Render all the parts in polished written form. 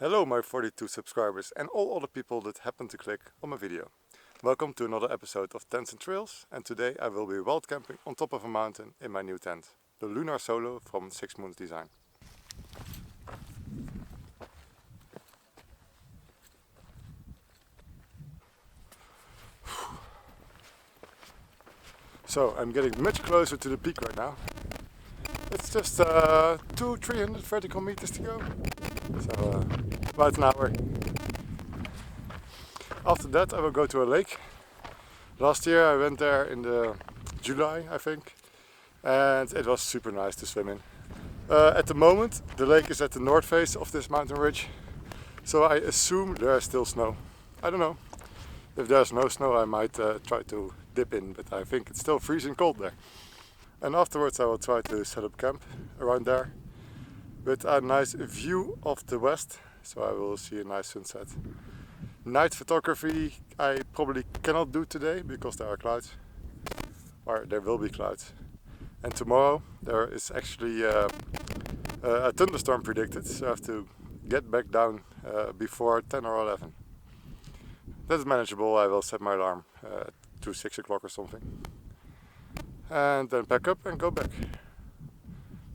Hello my 42 subscribers and all other people that happen to click on my video. Welcome to another episode of Tents and Trails, and today I will be wild camping on top of a mountain in my new tent, the Lunar Solo from 6 Moons Design. So I'm getting much closer to the peak right now. It's just 200-300 vertical meters to go, so about an hour. After that I will go to a lake. Last year I went there in July, I think, and it was super nice to swim in. At the moment the lake is at the north face of this mountain ridge, so I assume there is still snow. I don't know. If there's no snow I might try to dip in, but I think it's still freezing cold there. And afterwards I will try to set up camp around there with a nice view of the west, so I will see a nice sunset. Night photography I probably cannot do today because there are clouds, or there will be clouds. And tomorrow there is actually a thunderstorm predicted, so I have to get back down before 10 or 11. That's manageable. I will set my alarm to 6 o'clock or something, and then pack up and go back.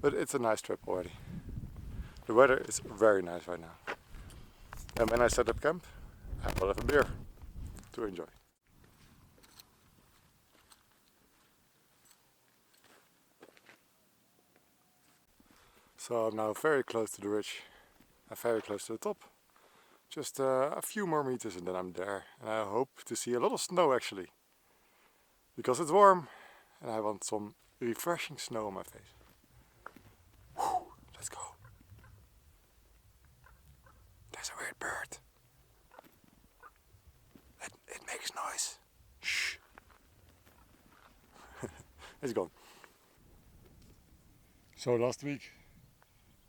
But it's a nice trip already. The weather is very nice right now, and when I set up camp I will have a beer to enjoy. So I'm now very close to the ridge and very close to the top. Just a few more meters and then I'm there, and I hope to see a lot of snow actually, because it's warm and I want some refreshing snow on my face. Whew, let's go. There's a weird bird. It makes noise. Shh. It's gone. So last week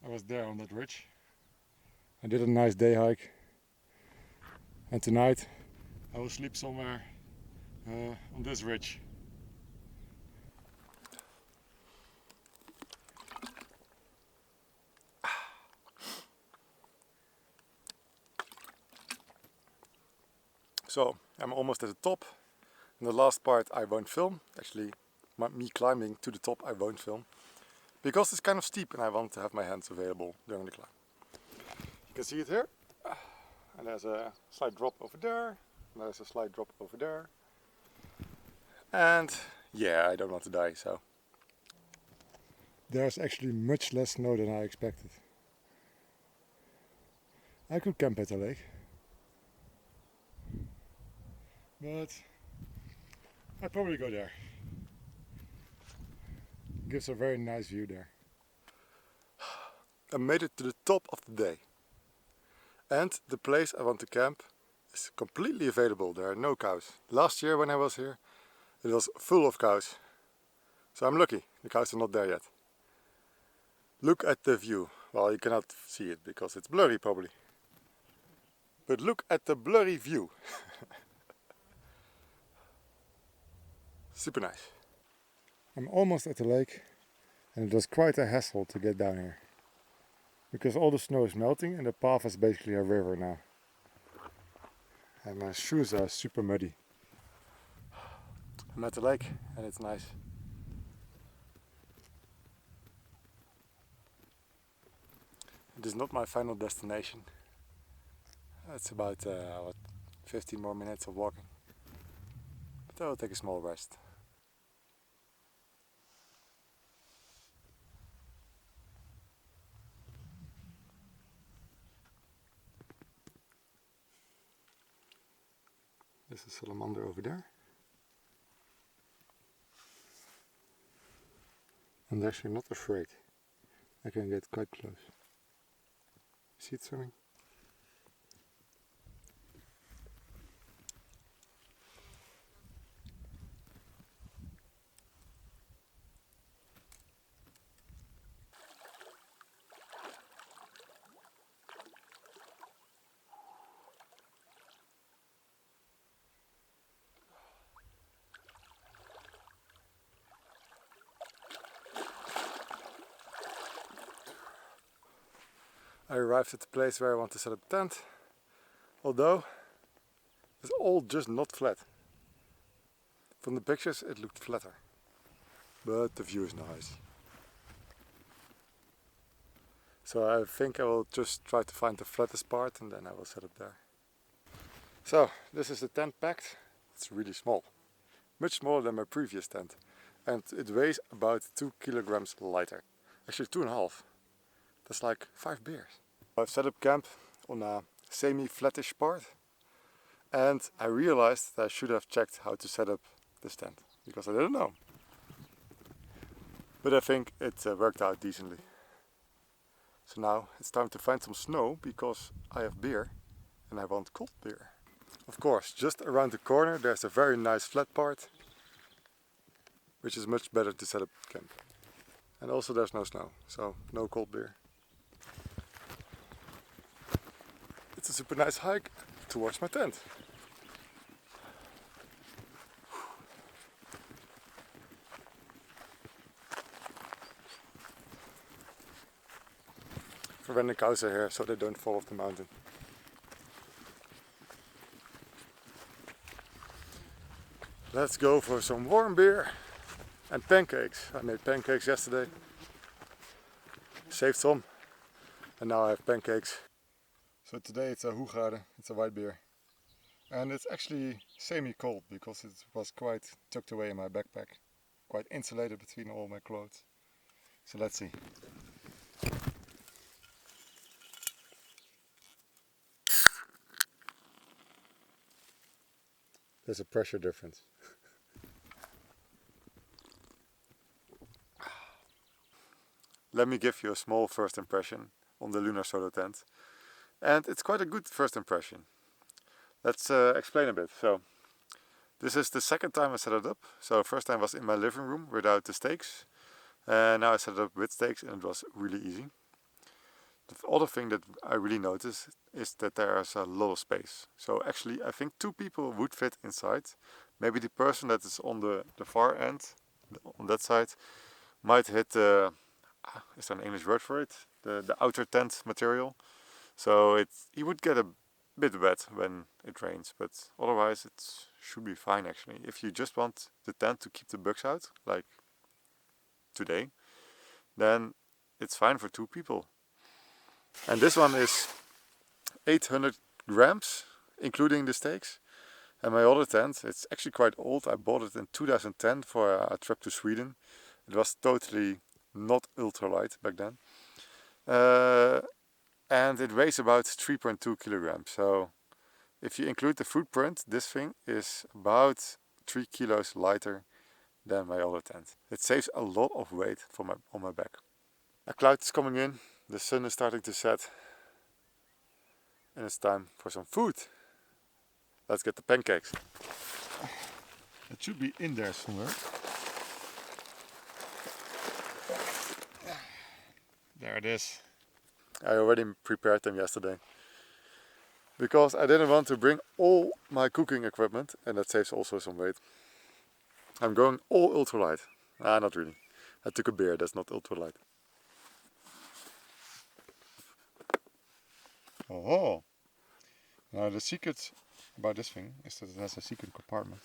I was there on that ridge. I did a nice day hike. And tonight I will sleep somewhere on this ridge. So I'm almost at the top, and the last part I won't film. Actually, me climbing to the top I won't film, because it's kind of steep and I want to have my hands available during the climb. You can see it here. And there's a slight drop over there, and there's a slight drop over there. And yeah, I don't want to die, so. There's actually much less snow than I expected. I could camp at the lake, but I'd probably go there. Gives a very nice view there. I made it to the top of the day. And the place I want to camp is completely available. There are no cows. Last year when I was here it was full of cows. So I'm lucky, the cows are not there yet. Look at the view. Well, you cannot see it because it's blurry probably. But look at the blurry view. Super nice. I'm almost at the lake, and it was quite a hassle to get down here, because all the snow is melting and the path is basically a river now. And my shoes are super muddy. I'm at the lake and it's nice. It is not my final destination. It's about 15 more minutes of walking. But I will take a small rest. There's a salamander over there. I'm actually not afraid. I can get quite close. See it swimming? I arrived at the place where I want to set up a tent, although it's all just not flat. From the pictures it looked flatter, but the view is nice. So I think I will just try to find the flattest part and then I will set up there. So this is the tent packed. It's really small, much smaller than my previous tent, and it weighs about 2 kilograms lighter. Actually 2.5. That's like 5 beers. I've set up camp on a semi-flattish part, and I realized that I should have checked how to set up this tent, because I didn't know. But I think it worked out decently. So now it's time to find some snow, because I have beer and I want cold beer. Of course, just around the corner there's a very nice flat part, which is much better to set up camp. And also there's no snow, so no cold beer. It's a super nice hike towards my tent. Verwende kousen here so they don't fall off the mountain. Let's go for some warm beer and pancakes. I made pancakes yesterday, saved some, and now I have pancakes. So today it's a Hoegaarden, it's a white beer. And it's actually semi-cold because it was quite tucked away in my backpack. Quite insulated between all my clothes. So let's see. There's a pressure difference. Let me give you a small first impression on the Lunar Solo tent. And it's quite a good first impression. Let's explain a bit. So, this is the second time I set it up. So first time was in my living room without the stakes. And now I set it up with stakes and it was really easy. The other thing that I really noticed is that there's a lot of space. So actually I think 2 people would fit inside. Maybe the person that is on the far end, on that side, might hit the, is there an English word for it? The outer tent material. So he would get a bit wet when it rains, but otherwise it should be fine actually. If you just want the tent to keep the bugs out, like today, then it's fine for 2 people. And this one is 800 grams, including the stakes. And my other tent, it's actually quite old. I bought it in 2010 for a trip to Sweden. It was totally not ultralight back then. And it weighs about 3.2 kilograms. So if you include the footprint, this thing is about 3 kilos lighter than my other tent. It saves a lot of weight on my back. A cloud is coming in. The sun is starting to set and it's time for some food. Let's get the pancakes. It should be in there somewhere. There it is. I already prepared them yesterday because I didn't want to bring all my cooking equipment, and that saves also some weight. I'm going all ultralight. Not really. I took a beer, that's not ultralight. Oh, now the secret about this thing is that it has a secret compartment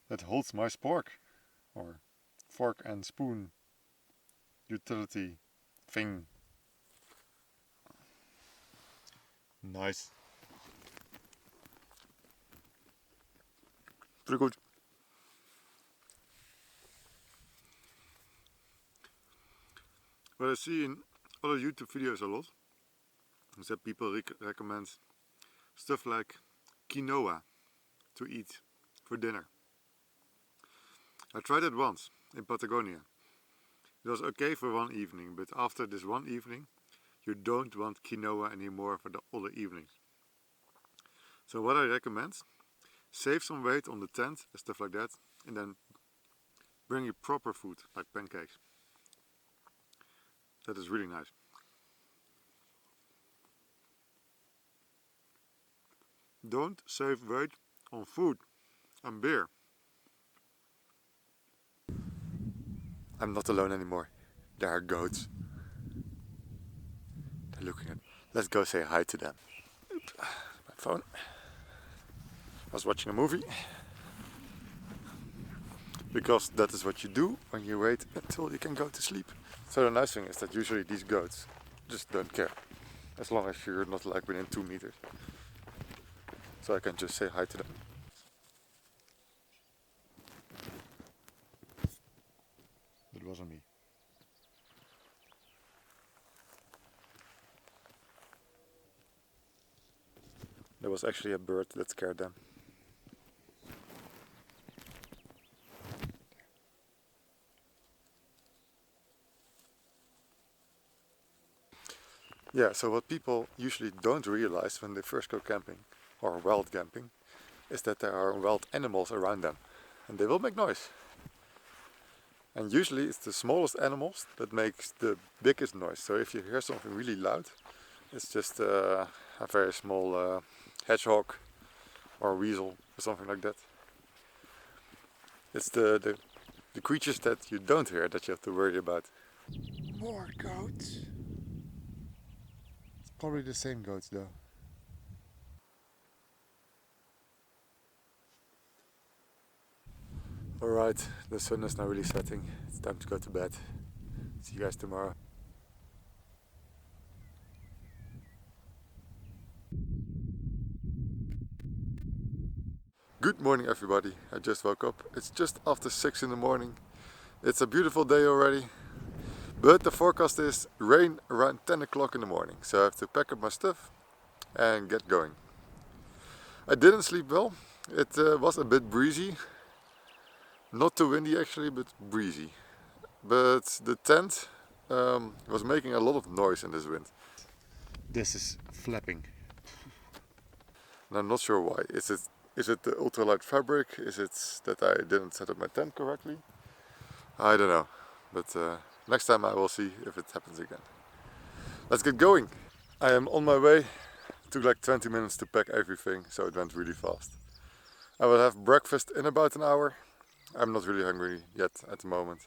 that holds my spork, or fork and spoon utility thing. Nice. Pretty good. What I see in other YouTube videos a lot is that people recommend stuff like quinoa to eat for dinner. I tried it once in Patagonia. It was okay for one evening, but after this one evening you don't want quinoa anymore for the other evenings. So what I recommend, save some weight on the tent and stuff like that, and then bring you proper food like pancakes. That is really nice. Don't save weight on food and beer. I'm not alone anymore. There are goats. looking at. Let's go say hi to them. Oops, my phone. I was watching a movie. Because that is what you do when you wait until you can go to sleep. So the nice thing is that usually these goats just don't care. As long as you're not like within 2 meters. So I can just say hi to them. It wasn't me. There was actually a bird that scared them. Yeah, so what people usually don't realize when they first go camping or wild camping is that there are wild animals around them and they will make noise. And usually it's the smallest animals that makes the biggest noise. So if you hear something really loud, it's just a very small hedgehog or weasel or something like that. It's the creatures that you don't hear that you have to worry about. More goats. It's probably the same goats though. Alright, the sun is now really setting. It's time to go to bed. See you guys tomorrow. Good morning everybody. I just woke up. It's just after 6 in the morning. It's a beautiful day already. But the forecast is rain around 10 o'clock in the morning. So I have to pack up my stuff and get going. I didn't sleep well. It was a bit breezy. Not too windy actually, but breezy. But the tent was making a lot of noise in this wind. This is flapping. And I'm not sure why. Is it the ultralight fabric? Is it that I didn't set up my tent correctly? I don't know. But next time I will see if it happens again. Let's get going. I am on my way. It took like 20 minutes to pack everything, so it went really fast. I will have breakfast in about an hour. I'm not really hungry yet at the moment.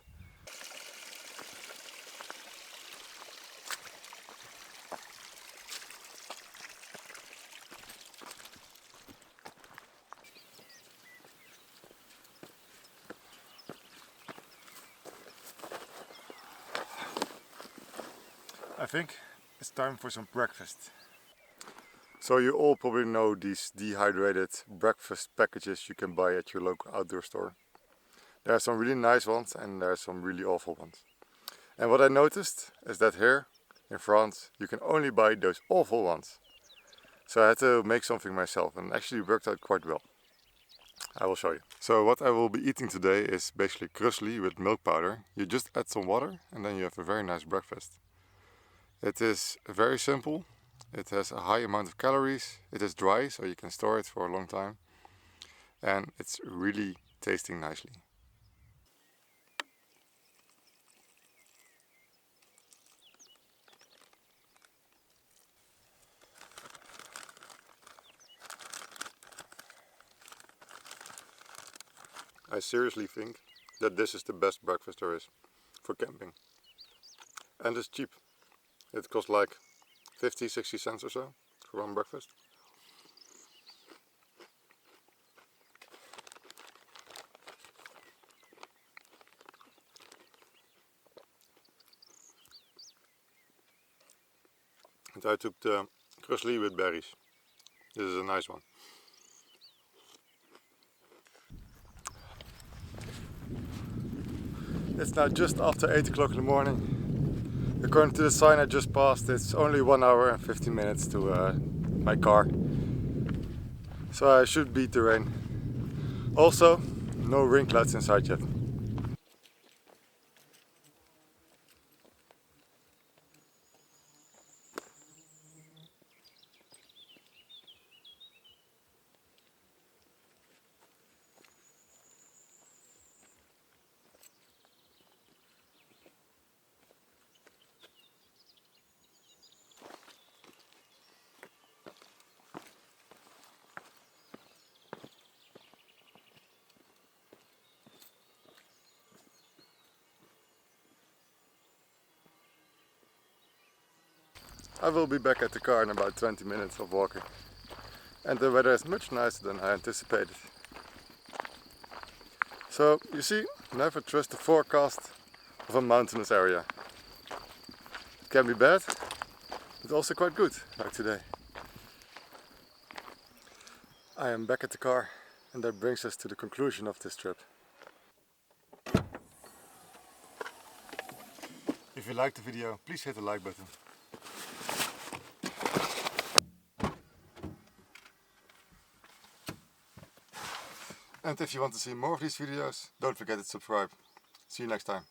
I think it's time for some breakfast. So you all probably know these dehydrated breakfast packages you can buy at your local outdoor store. There are some really nice ones and there are some really awful ones. And what I noticed is that here in France you can only buy those awful ones. So I had to make something myself and it actually worked out quite well. I will show you. So what I will be eating today is basically krusli with milk powder. You just add some water and then you have a very nice breakfast. It is very simple. It has a high amount of calories. It is dry so you can store it for a long time. And it's really tasting nicely. I seriously think that this is the best breakfast there is for camping. And it's cheap. It costs like 50-60 cents or so for one breakfast. And I took the krusli with berries. This is a nice one. It's now just after 8 o'clock in the morning. According to the sign I just passed, it's only 1 hour and 15 minutes to my car. So I should beat the rain. Also, no rain clouds inside yet. I will be back at the car in about 20 minutes of walking. And the weather is much nicer than I anticipated. So, you see, never trust the forecast of a mountainous area. It can be bad, but also quite good, like today. I am back at the car, and that brings us to the conclusion of this trip. If you liked the video, please hit the like button. And if you want to see more of these videos, don't forget to subscribe. See you next time.